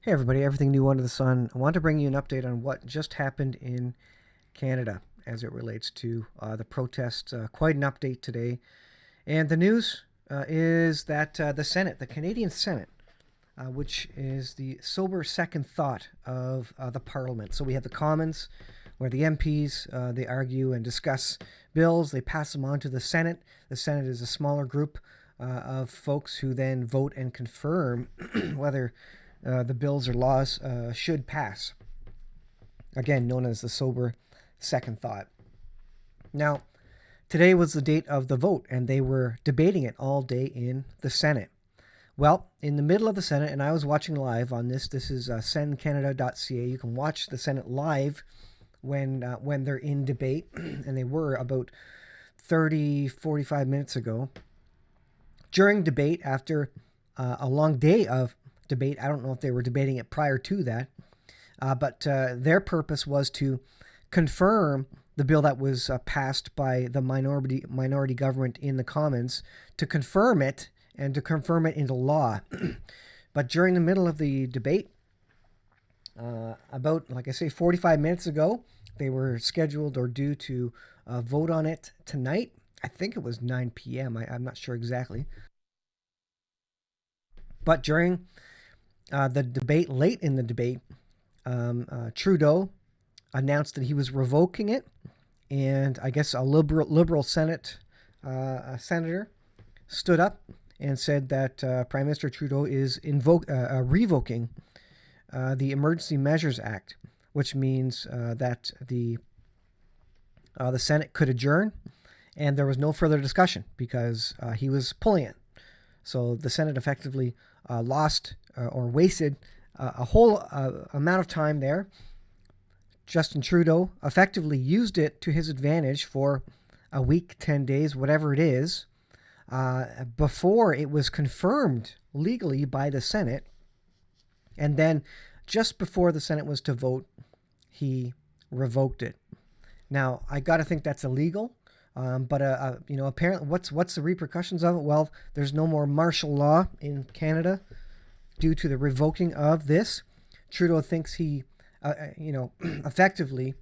Hey everybody, everything new under the sun. I want to bring you an update on what just happened in Canada as it relates to the protests. Quite an update today. And the news is that the Senate, the Canadian Senate, which is the sober second thought of the Parliament. So we have the Commons, where the MPs they argue and discuss bills. They pass them on to the Senate. The Senate is a smaller group of folks who then vote and confirm whether the bills or laws should pass. Again, known as the sober second thought. Now, today was the date of the vote, and they were debating it all day in the Senate. Well, in the middle of the Senate, and I was watching live on this. This is sendcanada.ca. You can watch the Senate live when they're in debate, and they were about 45 minutes ago. During debate, after a long day of debate, I don't know if they were debating it prior to that, but their purpose was to confirm the bill that was passed by the minority government in the Commons, to confirm it and to confirm it into law. But during the middle of the debate, about, like I say, 45 minutes ago, they were scheduled or due to vote on it tonight. I think it was 9 p.m. I'm not sure exactly. But during the debate, late in the debate, Trudeau announced that he was revoking it, and I guess a liberal Senate senator stood up and said that Prime Minister Trudeau is revoking the Emergency Measures Act, which means that the Senate could adjourn, and there was no further discussion because he was pulling it. So the Senate effectively lost or wasted a whole amount of time there. Justin Trudeau effectively used it to his advantage for a week, 10 days, whatever it is, before it was confirmed legally by the Senate. And then just before the Senate was to vote, he revoked it. Now, I got to think that's illegal. But apparently, what's the repercussions of it? Well, there's no more martial law in Canada due to the revoking of this. Trudeau thinks he, effectively,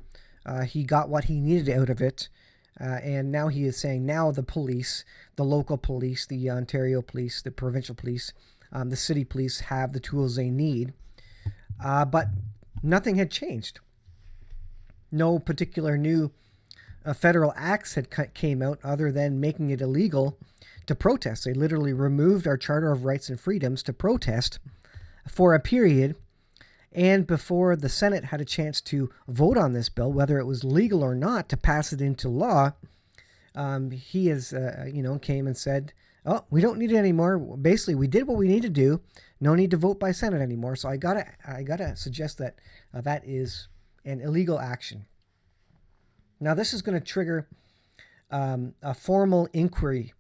he got what he needed out of it, and now he is saying now the police, the local police, the Ontario police, the provincial police, the city police have the tools they need, but nothing had changed. No particular new federal acts had came out other than making it illegal to protest. They literally removed our Charter of Rights and Freedoms to protest for a period, and before the Senate had a chance to vote on this bill, whether it was legal or not, to pass it into law, he has, came and said, "Oh, we don't need it anymore. Basically, we did what we need to do. No need to vote by Senate anymore." So I gotta suggest that that is an illegal action. Now, this is going to trigger a formal inquiry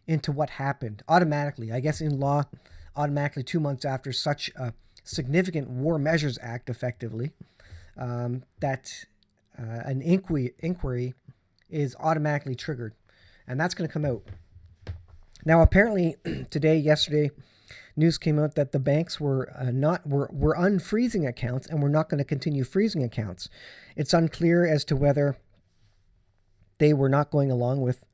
into what happened automatically. I guess in law, automatically 2 months after such a significant War Measures Act, effectively, that an inquiry is automatically triggered, and that's going to come out. Now, apparently, yesterday, news came out that the banks were unfreezing accounts and were not going to continue freezing accounts. It's unclear as to whether they were not going along with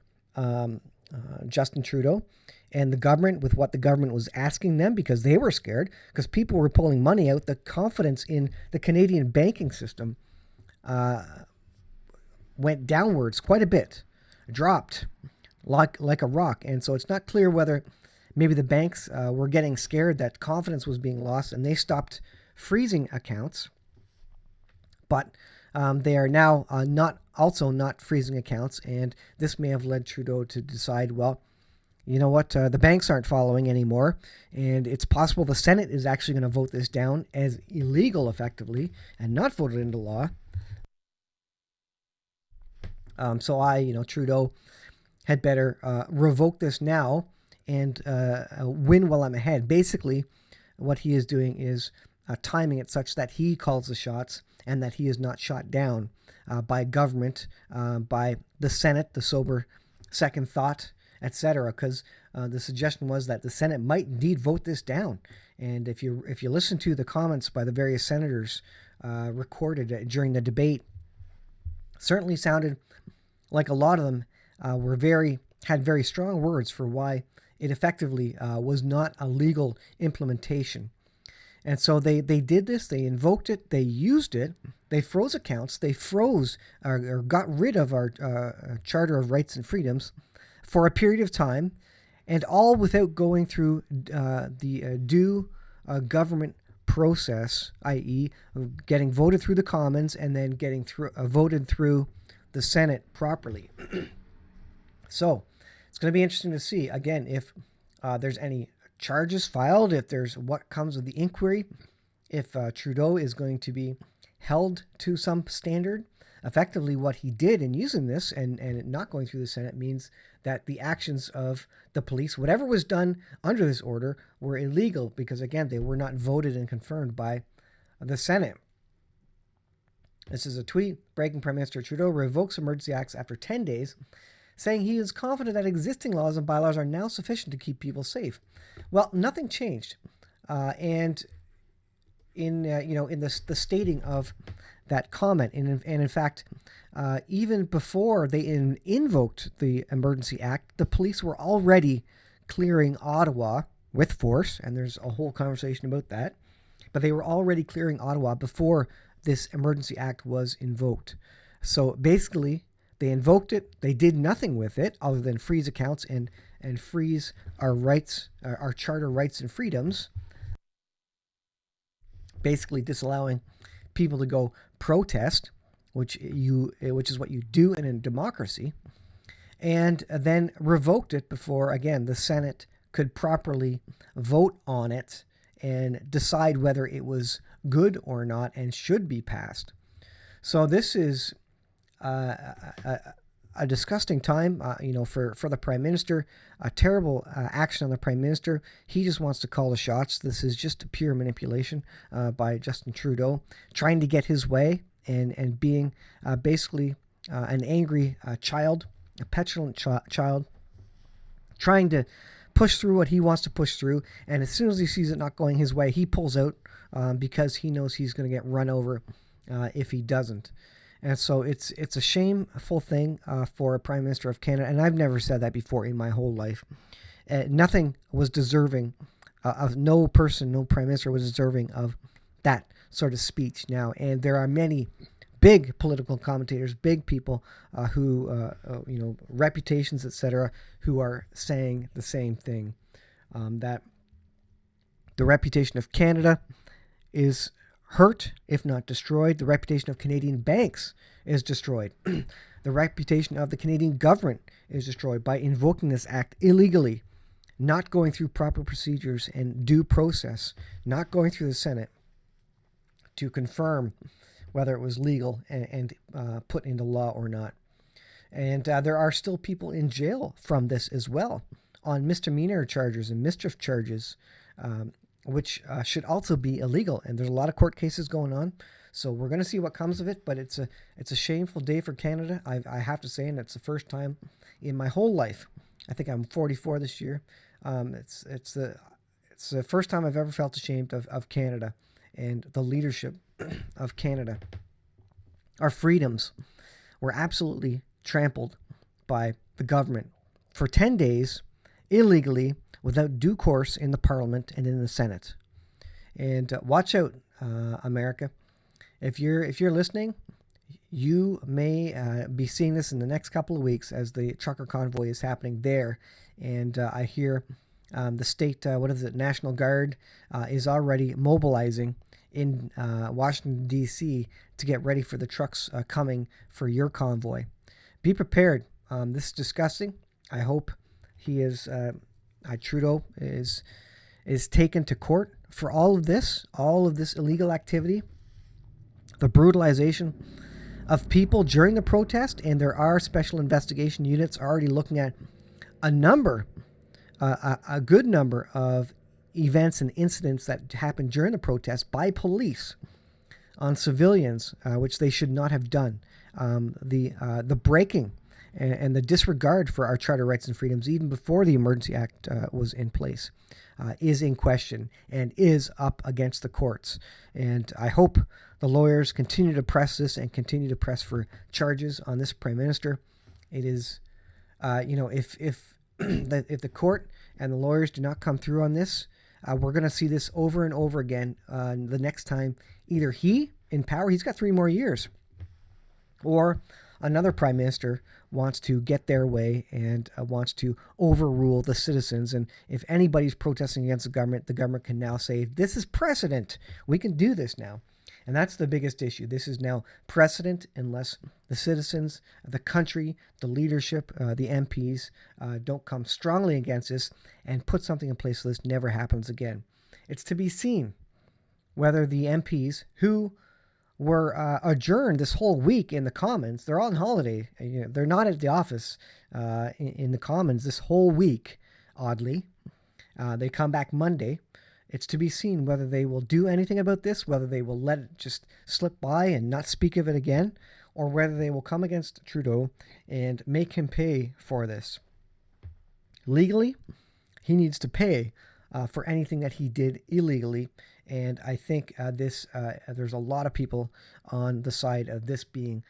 Justin Trudeau and the government, with what the government was asking them, because they were scared, because people were pulling money out. The confidence in the Canadian banking system went downwards quite a bit, dropped like a rock. And so it's not clear whether maybe the banks were getting scared that confidence was being lost and they stopped freezing accounts. But they are now not freezing accounts, and this may have led Trudeau to decide, well, you know what, the banks aren't following anymore, and it's possible the Senate is actually going to vote this down as illegal, effectively, and not vote it into law. So Trudeau had better revoke this now and win while I'm ahead. Basically, what he is doing is timing it such that he calls the shots and that he is not shot down by government, by the Senate, the sober second thought, etc. Because the suggestion was that the Senate might indeed vote this down, And if you listen to the comments by the various senators recorded during the debate, certainly sounded like a lot of them had very strong words for why it effectively was not a legal implementation. And so they did this, they invoked it, they used it, they froze accounts, they froze or got rid of our Charter of Rights and Freedoms for a period of time, and all without going through the due government process, i.e. getting voted through the Commons and then getting voted through the Senate properly. So it's going to be interesting to see, again, if there's any charges filed, if there's what comes of the inquiry, if Trudeau is going to be held to some standard. Effectively, what he did in using this and not going through the Senate means that the actions of the police, whatever was done under this order, were illegal because, again, they were not voted and confirmed by the Senate. This is a tweet. Breaking Prime Minister Trudeau revokes emergency acts after 10 days, saying he is confident that existing laws and bylaws are now sufficient to keep people safe. Well, nothing changed. And in the stating of that comment, and in fact, even before they invoked the Emergency Act, the police were already clearing Ottawa with force, and there's a whole conversation about that. But they were already clearing Ottawa before this Emergency Act was invoked. So basically, they invoked it. They did nothing with it other than freeze accounts and freeze our rights, our charter rights and freedoms, basically disallowing people to go protest, which is what you do in a democracy, and then revoked it before, again, the Senate could properly vote on it and decide whether it was good or not and should be passed. So this is a disgusting time, for the Prime Minister, a terrible action on the Prime Minister. He just wants to call the shots. This is just pure manipulation by Justin Trudeau, trying to get his way and being basically an angry child, a petulant child, trying to push through what he wants to push through. And as soon as he sees it not going his way, he pulls out because he knows he's going to get run over if he doesn't. And so it's a shameful thing for a Prime Minister of Canada, and I've never said that before in my whole life. Nothing was deserving of no Prime Minister was deserving of that sort of speech now. And there are many big political commentators, big people who, reputations, etc., who are saying the same thing, that the reputation of Canada is hurt, if not destroyed. The reputation of Canadian banks is destroyed. The reputation of the Canadian government is destroyed by invoking this act illegally, not going through proper procedures and due process, not going through the Senate to confirm whether it was legal and put into law or not. And there are still people in jail from this as well on misdemeanor charges and mischief charges, which should also be illegal. And there's a lot of court cases going on. So we're going to see what comes of it. But it's a shameful day for Canada, I have to say. And it's the first time in my whole life. I think I'm 44 this year. It's the first time I've ever felt ashamed of Canada and the leadership of Canada. Our freedoms were absolutely trampled by the government for 10 days illegally, without due course in the Parliament and in the Senate. And watch out, America. If you're listening, you may be seeing this in the next couple of weeks as the trucker convoy is happening there. And I hear the state, National Guard is already mobilizing in Washington, D.C. to get ready for the trucks coming for your convoy. Be prepared. This is disgusting. I hope he is... Trudeau is taken to court for all of this illegal activity, the brutalization of people during the protest, and there are special investigation units already looking at a good number of events and incidents that happened during the protest by police on civilians, which they should not have done. The breaking and the disregard for our charter rights and freedoms even before the Emergency Act was in place. is in question and is up against the courts. And I hope the lawyers continue to press this and continue to press for charges on this prime minister. It is, if if the court and the lawyers do not come through on this, we're going to see this over and over again. The next time, either he in power, he's got 3 more years, or another prime minister wants to get their way and wants to overrule the citizens. And if anybody's protesting against the government can now say, this is precedent. We can do this now. And that's the biggest issue. This is now precedent unless the citizens, the country, the leadership, the MPs don't come strongly against this and put something in place so this never happens again. It's to be seen whether the MPs who were adjourned this whole week in the Commons, they're on holiday. They're not at the office in the Commons this whole week, oddly. They come back Monday. It's to be seen whether they will do anything about this, whether they will let it just slip by and not speak of it again, or whether they will come against Trudeau and make him pay for this. Legally, he needs to pay for anything that he did illegally. And I think there's a lot of people on the side of this being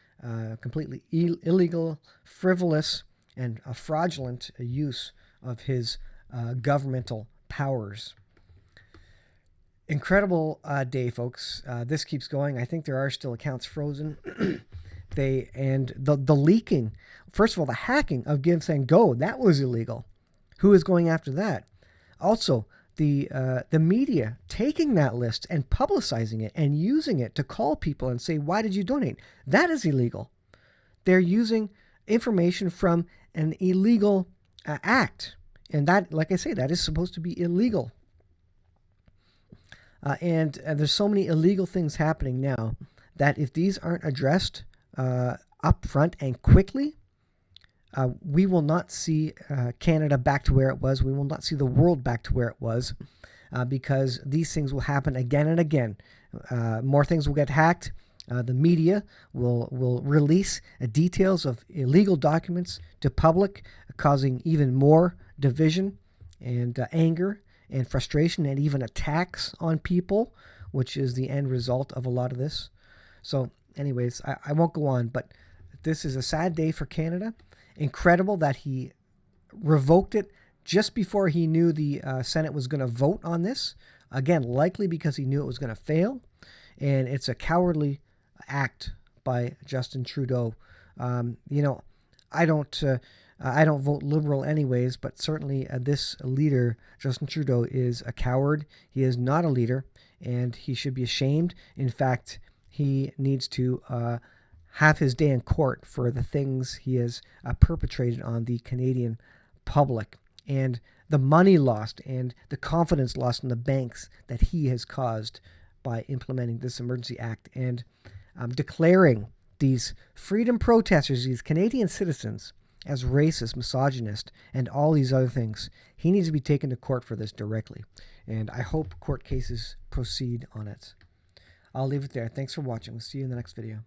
completely illegal, frivolous, and a fraudulent use of his governmental powers. Incredible day, folks. This keeps going. I think there are still accounts frozen. The leaking, first of all, the hacking of Give, Send, Go, that was illegal. Who is going after that? Also, the media taking that list and publicizing it and using it to call people and say, why did you donate? That is illegal. They're using information from an illegal act. And that, like I say, that is supposed to be illegal. And there's so many illegal things happening now that if these aren't addressed up front and quickly, we will not see Canada back to where it was. We will not see the world back to where it was because these things will happen again and again. More things will get hacked. The media will release details of illegal documents to public, causing even more division and anger and frustration and even attacks on people, which is the end result of a lot of this. So anyways, I won't go on, but this is a sad day for Canada. Incredible that he revoked it just before he knew the Senate was going to vote on this. Again, likely because he knew it was going to fail. And it's a cowardly act by Justin Trudeau. I don't vote Liberal anyways, but certainly this leader, Justin Trudeau, is a coward. He is not a leader, and he should be ashamed. In fact, he needs to have his day in court for the things he has perpetrated on the Canadian public and the money lost and the confidence lost in the banks that he has caused by implementing this emergency act and declaring these freedom protesters, these Canadian citizens, as racist, misogynist, and all these other things. He needs to be taken to court for this directly. And I hope court cases proceed on it. I'll leave it there. Thanks for watching. We'll see you in the next video.